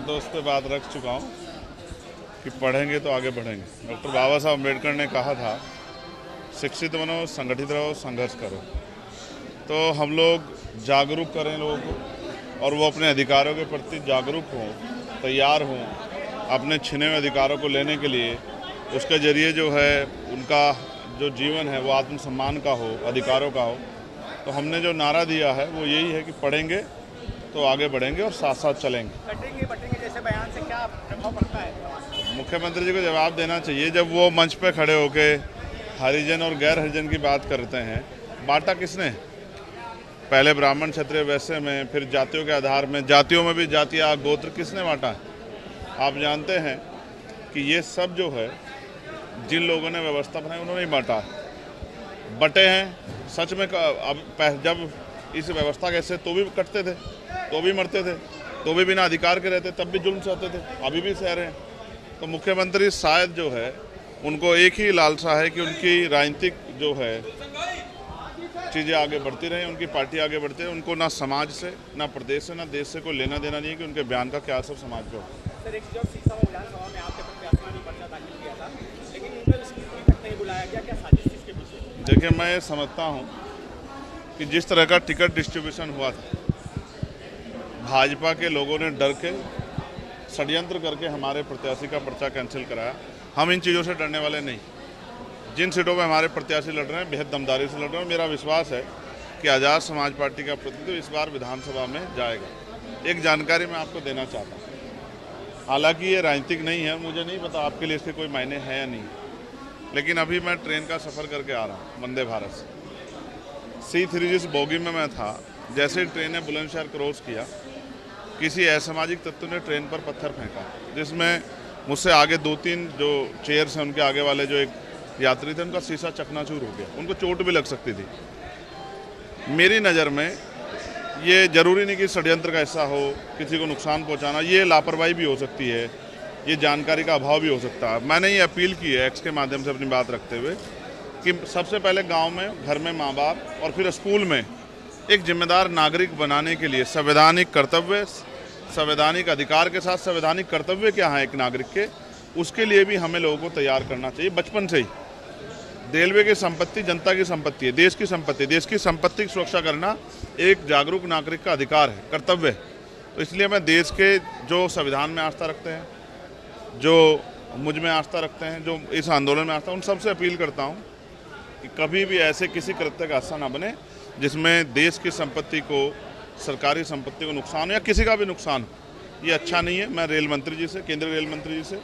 तो उस पर बात रख चुका हूँ कि पढ़ेंगे तो आगे बढ़ेंगे। डॉक्टर बाबा साहब अम्बेडकर ने कहा था, शिक्षित बनो, संगठित रहो, संघर्ष करो। तो हम लोग जागरूक करें लोगों को और वो अपने अधिकारों के प्रति जागरूक हों, तैयार हों अपने छिने हुए अधिकारों को लेने के लिए। उसके ज़रिए जो है उनका जो जीवन है वो आत्मसम्मान का हो, अधिकारों का हो। तो हमने जो नारा दिया है वो यही है कि पढ़ेंगे तो आगे बढ़ेंगे और साथ साथ चलेंगे। बटेंगे जैसे बयान से क्या प्रभाव पड़ता है? मुख्यमंत्री जी को जवाब देना चाहिए। जब वो मंच पे खड़े होके हरिजन और गैर हरिजन की बात करते हैं, बांटा किसने? पहले ब्राह्मण, क्षत्रिय, वैश्य में, फिर जातियों के आधार में, जातियों में भी जातियाँ, गोत्र किसने बांटा है? आप जानते हैं कि ये सब जो है जिन लोगों ने व्यवस्था बनाई उन्होंने ही बांटा है। बटे हैं सच में। अब जब इस व्यवस्था कैसे तो भी कटते थे, तो भी मरते थे, तो भी बिना अधिकार के रहते, तब भी जुल्म सहते थे, अभी भी सह रहे हैं। तो मुख्यमंत्री शायद जो है उनको एक ही लालसा है कि उनकी राजनीतिक जो है चीज़ें आगे बढ़ती रहें, उनकी पार्टी आगे बढ़ती रहे। उनको ना समाज से, ना प्रदेश से, ना देश से कोई लेना देना नहीं है कि उनके बयान का क्या असर समाज पर हो। सर, एक जो विधानसभा में आपके प्रत्याशी ने पर्चा दाखिल किया था, लेकिन उनको स्क्रूटनी तक नहीं बुलाया गया, क्या साजिश इसके पीछे? देखिए, मैं ये समझता हूँ कि जिस तरह का टिकट डिस्ट्रीब्यूशन हुआ था, भाजपा के लोगों ने डर के षड्यंत्र करके हमारे प्रत्याशी का पर्चा कैंसिल कराया। हम इन चीज़ों से डरने वाले नहीं। जिन सीटों में हमारे प्रत्याशी लड़ रहे हैं बेहद दमदारी से लड़ रहे हैं। मेरा विश्वास है कि आज़ाद समाज पार्टी का प्रतिनिधित्व इस बार विधानसभा में जाएगा। एक जानकारी मैं आपको देना चाहता हूँ, हालांकि ये राजनीतिक नहीं है, मुझे नहीं पता आपके लिए इसके कोई मायने हैं या नहीं, लेकिन अभी मैं ट्रेन का सफ़र करके आ रहा हूँ वंदे भारत से। C3 जिस बोगी में मैं था, जैसे ही ट्रेन ने बुलंदशहर क्रॉस किया, किसी असामाजिक तत्व ने ट्रेन पर पत्थर फेंका, जिसमें मुझसे आगे 2-3 जो चेयर्स हैं उनके आगे वाले जो एक यात्री थे, उनका शीशा चकनाचूर हो गया, उनको चोट भी लग सकती थी। मेरी नज़र में ये ज़रूरी नहीं कि षड्यंत्र का हिस्सा हो, किसी को नुकसान पहुंचाना, ये लापरवाही भी हो सकती है, ये जानकारी का अभाव भी हो सकता है। मैंने ये अपील की है एक्स के माध्यम से अपनी बात रखते हुए कि सबसे पहले गाँव में, घर में माँ बाप और फिर स्कूल में एक जिम्मेदार नागरिक बनाने के लिए संवैधानिक कर्तव्य, संवैधानिक अधिकार के साथ संवैधानिक कर्तव्य क्या है एक नागरिक के, उसके लिए भी हमें लोगों को तैयार करना चाहिए बचपन से ही। रेलवे की संपत्ति जनता की संपत्ति है, देश की संपत्ति। देश की संपत्ति की सुरक्षा करना एक जागरूक नागरिक का अधिकार है, कर्तव्य है। तो इसलिए मैं देश के जो संविधान में आस्था रखते हैं, जो मुझ में आस्था रखते हैं, जो इस आंदोलन में आस्था, उन सबसे अपील करता हूँ कि कभी भी ऐसे किसी कृत्य का हिस्सा ना बने जिसमें देश की संपत्ति को, सरकारी संपत्ति को नुकसान हो या किसी का भी नुकसान हो। ये अच्छा नहीं है। मैं रेल मंत्री जी से, केंद्रीय रेल मंत्री जी से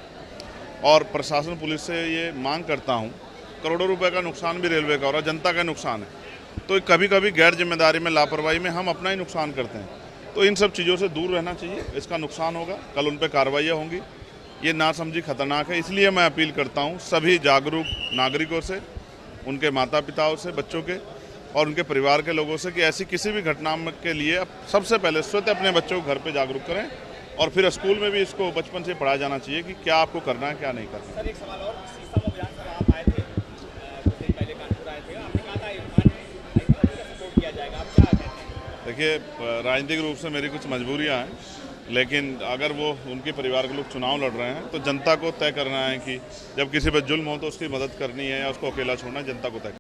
और प्रशासन, पुलिस से ये मांग करता हूँ। करोड़ों रुपए का नुकसान भी रेलवे का हो रहा है, जनता का नुकसान है। तो कभी कभी गैर जिम्मेदारी में, लापरवाही में हम अपना ही नुकसान करते हैं। तो इन सब चीज़ों से दूर रहना चाहिए। इसका नुकसान होगा, कल उन पर कार्रवाइयाँ होंगी। ये नासमझी खतरनाक है। इसलिए मैं अपील करता हूँ सभी जागरूक नागरिकों से, उनके माता पिताओं से, बच्चों के और उनके परिवार के लोगों से कि ऐसी किसी भी घटना के लिए सबसे पहले स्वतः अपने बच्चों को घर पे जागरूक करें और फिर स्कूल में भी इसको बचपन से पढ़ाया जाना चाहिए कि क्या आपको करना है, क्या नहीं करना। सर, एक सवाल और, सीसामऊ विधानसभा आप आए थे, कुछ दिन पहले कानपुर आए थे, आपने कहा था इरफान का सपोर्ट किया जाएगा, आप क्या कहते हैं? देखिए, राजनीतिक रूप से मेरी कुछ मजबूरियाँ हैं, लेकिन अगर वो उनके परिवार के लोग चुनाव लड़ रहे हैं तो जनता को तय करना है कि जब किसी पर जुल्म हो तो उसकी मदद करनी है या उसको अकेला छोड़ना है, जनता को तय